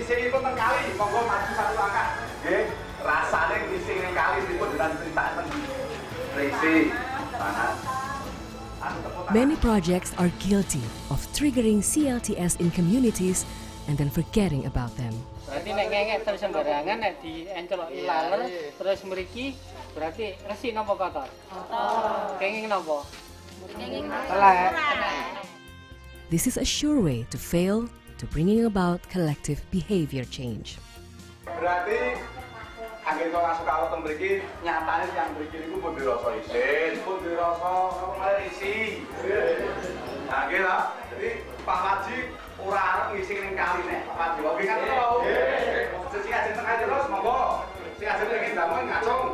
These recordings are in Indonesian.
ngisingipun teng kali, monggo maju satu langkah. Nggih, rasane ngising ning kali pripun jenengan critaken. Resi, panas. Many projects are guilty of triggering CLTS in communities and then forgetting about them. Berarti nek ngengek terus sembarangan nek dienceloki laler terus mriki berarti resik napa kotor? Kotor. Kenging napa? Kenging elek. This is a sure way to fail to bringing about collective behavior change. Berarti anggere kok masuk kalau teng mriki nyatane yang mriki niku pun dirasa isin, pun dirasa apa malah isi. Nah, nggih lah. Jadi Pak Maji ora arep ngisi ning kali nek Pak Maji wae kan to. Nggih. Sing ajeng tengah terus monggo. Sing ajeng iki ndamel ngacung.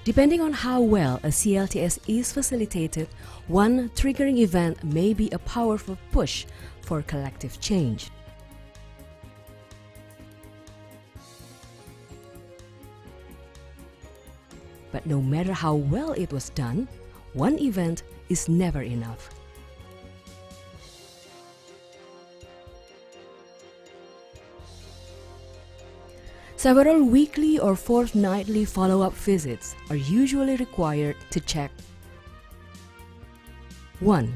Depending on how well a CLTS is facilitated, one triggering event may be a powerful push for collective change. But no matter how well it was done, one event is never enough. Several weekly or fortnightly follow-up visits are usually required to check: 1.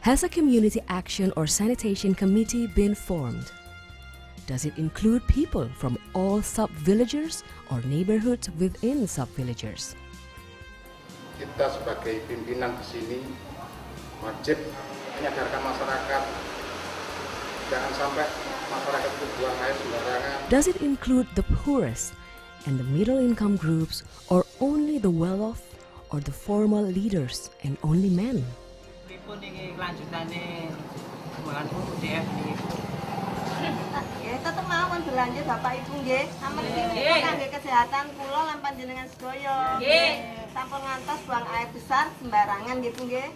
Has a community action or sanitation committee been formed? Does it include people from all sub-villagers or neighborhoods within sub-villagers? Kita sebagai pimpinan di sini wajib menyadarkan masyarakat jangan sampai masyarakat itu buang air sembarangan. Does it include the poorest and the middle-income groups, or only the well-off or the formal leaders and only men? Pripun iki lanjutane pembangunan UDF niki? Ya, tetep mawon belanja Bapak Ibu nggih. Amargi menika kangge kesehatan kula lan panjenengan sedaya. Nggih. Sampun ngantos buang air besar sembarangan gitu nggih.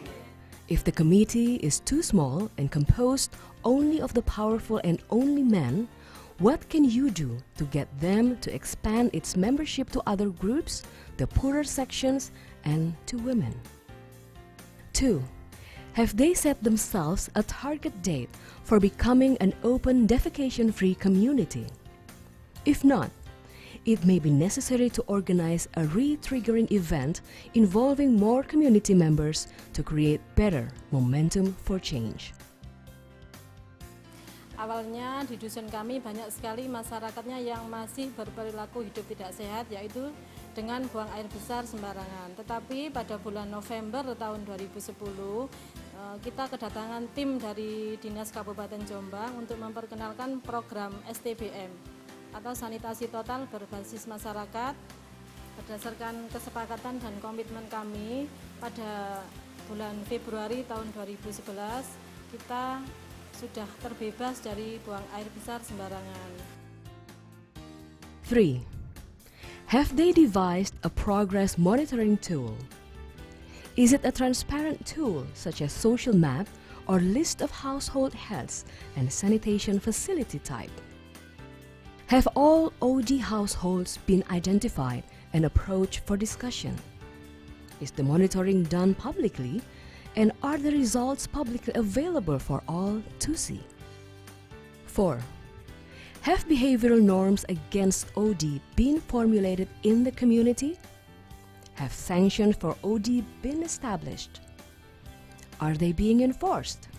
If the committee is too small and composed only of the powerful and only men, what can you do to get them to expand its membership to other groups, the poorer sections, and to women? 2. Have they set themselves a target date for becoming an open defecation-free community? If not, it may be necessary to organize a re-triggering event involving more community members to create better momentum for change. Awalnya di dusun kami banyak sekali masyarakatnya yang masih berperilaku hidup tidak sehat, yaitu dengan buang air besar sembarangan. Tetapi pada bulan November tahun 2010 kita kedatangan tim dari Dinas Kabupaten Jombang untuk memperkenalkan program STBM atau sanitasi total berbasis masyarakat. Berdasarkan kesepakatan dan komitmen kami pada bulan Februari tahun 2011 kita sudah terbebas dari buang air besar sembarangan. 3. Have they devised a progress monitoring tool? Is it a transparent tool such as social map or list of household heads and sanitation facility type? Have all OD households been identified and approached for discussion? Is the monitoring done publicly? And are the results publicly available for all to see? 4. Have behavioral norms against OD been formulated in the community? Have sanctions for OD been established? Are they being enforced?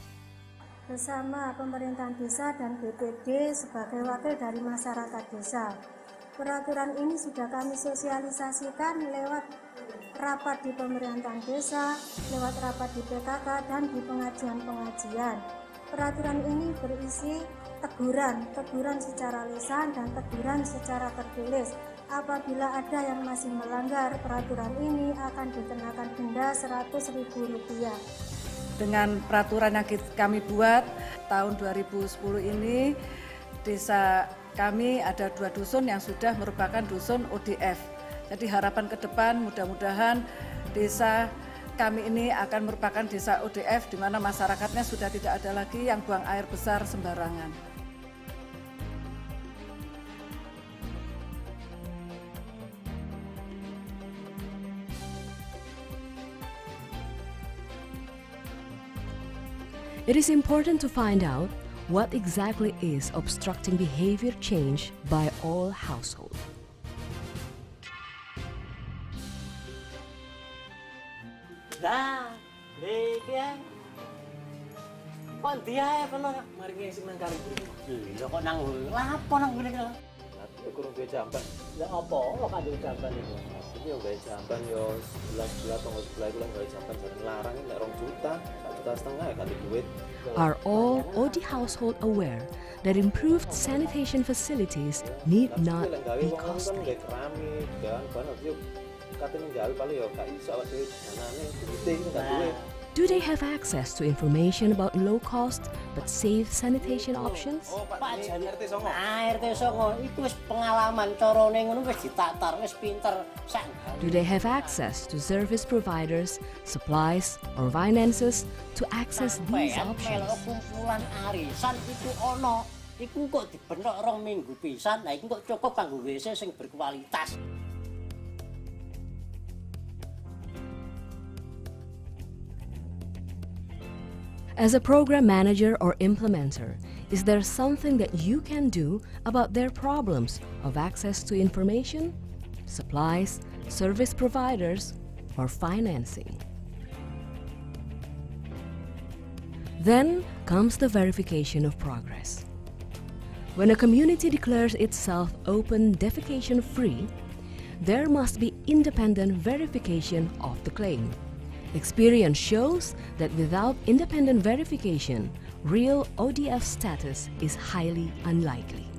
Bersama pemerintahan desa dan BPD sebagai wakil dari masyarakat desa, peraturan ini sudah kami sosialisasikan lewat rapat di pemerintahan desa, lewat rapat di PKK, dan di pengajian-pengajian. Peraturan ini berisi teguran secara lisan dan teguran secara tertulis. Apabila ada yang masih melanggar peraturan ini akan dikenakan denda Rp100.000. Dengan peraturan yang kami buat tahun 2010 ini, desa kami ada 2 dusun yang sudah merupakan dusun ODF. Jadi harapan ke depan mudah-mudahan desa kami ini akan merupakan desa ODF di mana masyarakatnya sudah tidak ada lagi yang buang air besar sembarangan. It is important to find out what exactly is obstructing behavior change by all households. Nah, iki ae. Kok ndi ae kono mari ngisi nang kari iki. Lho kok nang lapo nang ngene iki. Tapi kurang duwe jamban. Lah apa kok duwe jamban iku? Iki yo gawe jamban yo 11 tonggo sebelah iku gawe jamban bareng larang nek 2 juta, 1,5 juta ya ganti duit. Are all OD household aware that improved sanitation facilities need not be costly? Keramik dan bahan yo katene gawe paling yo gak iso awake dhewe janane duwite gak duwe. Do they have access to information about low-cost but safe sanitation options? Pak Jan RT 9. RT 9 iku wis pengalaman carane ngono wis ditatar, wis pinter sak. Do they have access to service providers, supplies, or finances to access these options? Kumpulan arisan itu ono, iku kok dibentuk 2 minggu pisan, nah iku kok cukup kanggo WC sing berkualitas. As a program manager or implementer, is there something that you can do about their problems of access to information, supplies, service providers, or financing? Then comes the verification of progress. When a community declares itself open defecation-free, there must be independent verification of the claim. Experience shows that without independent verification, real ODF status is highly unlikely.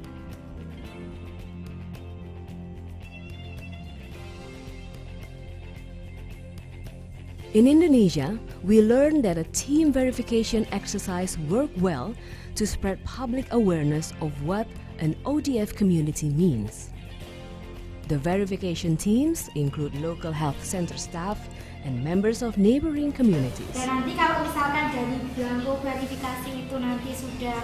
In Indonesia, we learned that a team verification exercise worked well to spread public awareness of what an ODF community means. The verification teams include local health center staff and members of neighboring communities. Dan nanti kalau misalkan dari belangko verifikasi itu nanti sudah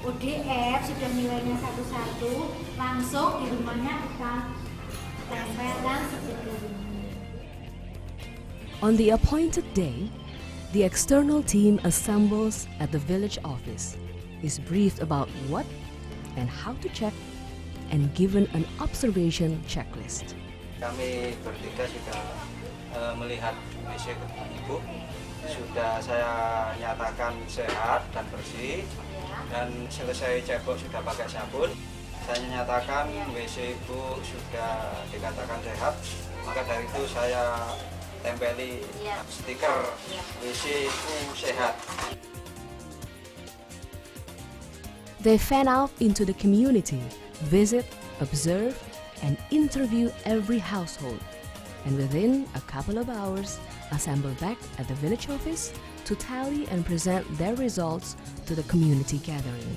ODF, sudah nilainya 1-1, langsung di rumahnya kita tempelkan seperti ini. On the appointed day, the external team assembles at the village office, is briefed about what and how to check, and given an observation checklist. Kami bertiga sudah melihat WC ibu, sudah saya nyatakan sehat dan bersih, dan selesai cebok sudah pakai sabun. Saya nyatakan WC ibu sudah dikatakan sehat, maka dari itu saya tempeli stiker WC ibu sehat. They fan out into the community, visit, observe, and interview every household, and within a couple of hours, assemble back at the village office to tally and present their results to the community gathering.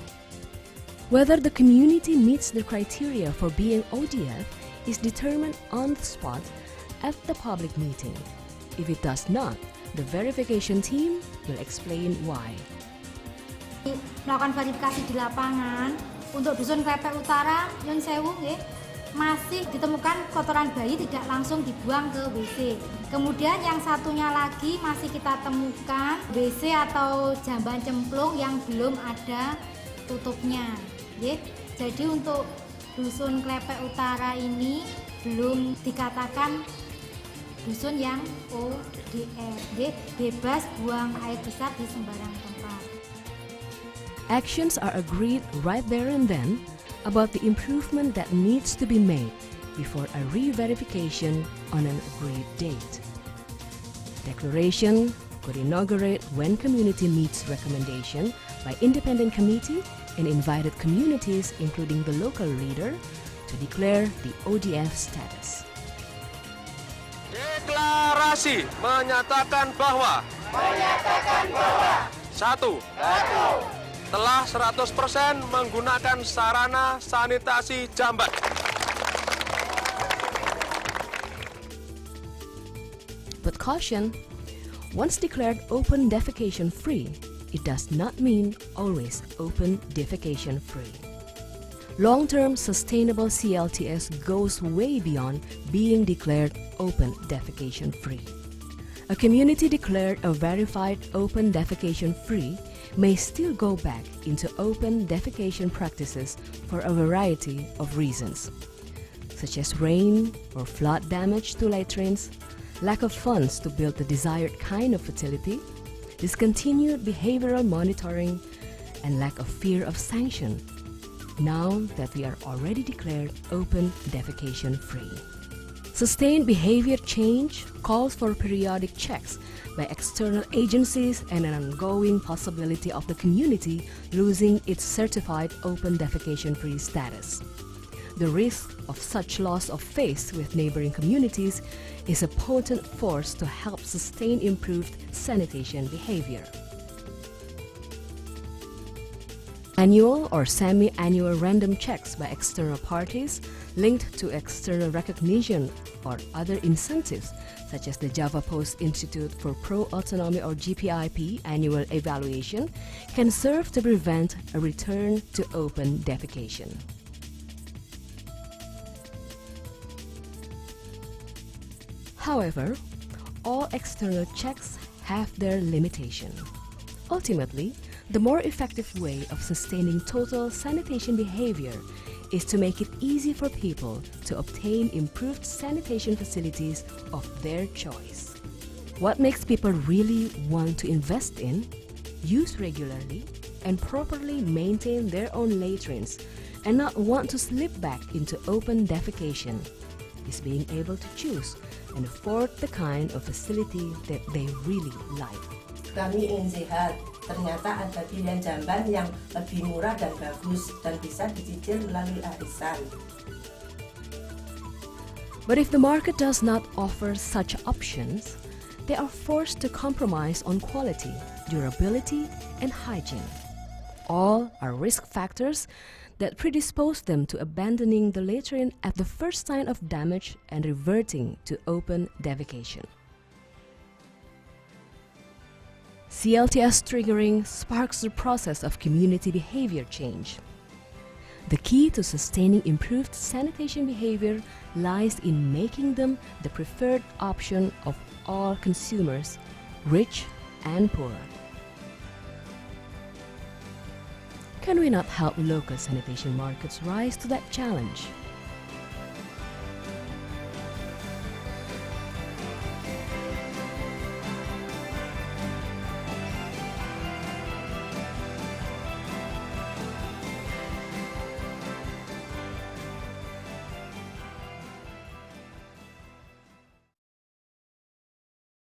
Whether the community meets the criteria for being ODF is determined on the spot at the public meeting. If it does not, the verification team will explain why. Melakukan verifikasi di lapangan untuk Dusun Klepek Utara, Nyun Sewu, masih ditemukan kotoran bayi tidak langsung dibuang ke WC. Kemudian yang satunya lagi masih kita temukan WC atau jamban cemplung yang belum ada tutupnya. Jadi untuk Dusun Klepek Utara ini belum dikatakan dusun yang ODF, bebas buang air besar di sembarang tempat. Actions are agreed right there and then about the improvement that needs to be made before a re-verification on an agreed date. Declaration could inaugurate when community meets recommendation by independent committee and invited communities, including the local leader, to declare the ODF status. Deklarasi menyatakan bahwa 1. Telah 100% menggunakan sarana sanitasi jamban. But caution, once declared open defecation free, it does not mean always open defecation free. Long-term sustainable CLTS goes way beyond being declared open defecation free. A community declared a verified open defecation free may still go back into open defecation practices for a variety of reasons, such as rain or flood damage to latrines, lack of funds to build the desired kind of facility, discontinued behavioral monitoring, and lack of fear of sanction, now that we are already declared open defecation-free. Sustained behavior change calls for periodic checks by external agencies and an ongoing possibility of the community losing its certified open defecation-free status. The risk of such loss of faith with neighboring communities is a potent force to help sustain improved sanitation behavior. Annual or semi-annual random checks by external parties linked to external recognition or other incentives, such as the Java Post Institute for Pro-Autonomy or GPIP annual evaluation, can serve to prevent a return to open defecation. However, all external checks have their limitation. Ultimately, the more effective way of sustaining total sanitation behavior is to make it easy for people to obtain improved sanitation facilities of their choice. What makes people really want to invest in, use regularly, and properly maintain their own latrines and not want to slip back into open defecation is being able to choose and afford the kind of facility that they really like. Kami ingin sehat, ternyata ada pilihan jamban yang lebih murah dan bagus dan bisa dicicil melalui arisan. But if the market does not offer such options, they are forced to compromise on quality, durability, and hygiene. All are risk factors that predispose them to abandoning the latrine at the first sign of damage and reverting to open defecation. CLTS triggering sparks the process of community behavior change. The key to sustaining improved sanitation behavior lies in making them the preferred option of all consumers, rich and poor. Can we not help local sanitation markets rise to that challenge?